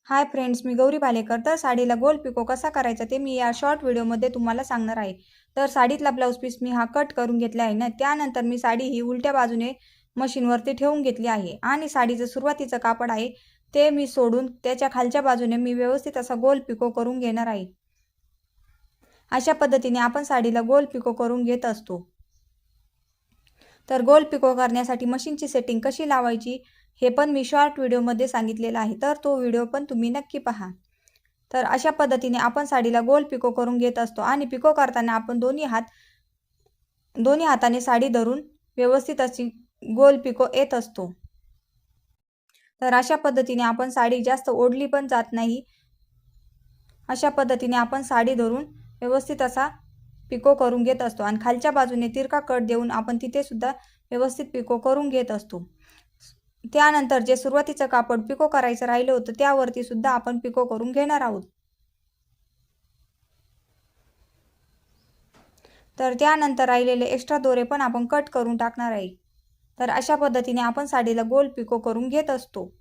Hi friends, मी गौरी पालेकर। तर साडीला गोल pico कसा करायचा ते मी या शॉर्ट व्हिडिओमध्ये तुम्हाला सांगणार आहे। तर साडीतला ब्लाऊज पीस मी हा कट करून घेतला आहे ना। त्यानंतर मी साडी ही उलट्या बाजूने मशीनवरती ठेवून घेतली आहे आणि साडीचं सुरुवातीचं कापड आहे ते मी सोडून त्याच्या खालच्या बाजूने मी व्यवस्थित असा गोल पिको करून घेणार आहे। अशा पद्धतीने आपण साडीला गोल पिको करून घेत असतो। तर गोल पिको करण्यासाठी मशीनची सेटिंग कशी लावायची हे पण मी शॉर्ट व्हिडिओमध्ये सांगितलेलं आहे, तर तो व्हिडिओ पण तुम्ही नक्की पहा। तर अशा पद्धतीने आपण साडीला गोल पिको करून घेत असतो आणि पिको करताना आपण दोन्ही हाताने साडी धरून व्यवस्थित अशी गोल पिको येत असतो। तर अशा पद्धतीने आपण साडी जास्त ओढली पण जात नाही। अशा पद्धतीने आपण साडी धरून व्यवस्थित असा पिको करून घेत असतो आणि खालच्या बाजूने तिरका कट देऊन आपण तिथे सुद्धा व्यवस्थित पिको करून घेत असतो। त्यानंतर जे सुरुवातीचं कापड पिको करायचं राहिलं होतं त्यावरती सुद्धा आपण पिको करून घेणार आहोत। तर त्यानंतर राहिलेले एक्स्ट्रा दोरे पण आपण कट करून टाकणार आहे। तर अशा पद्धतीने आपण साडीला गोल पिको करून घेत असतो।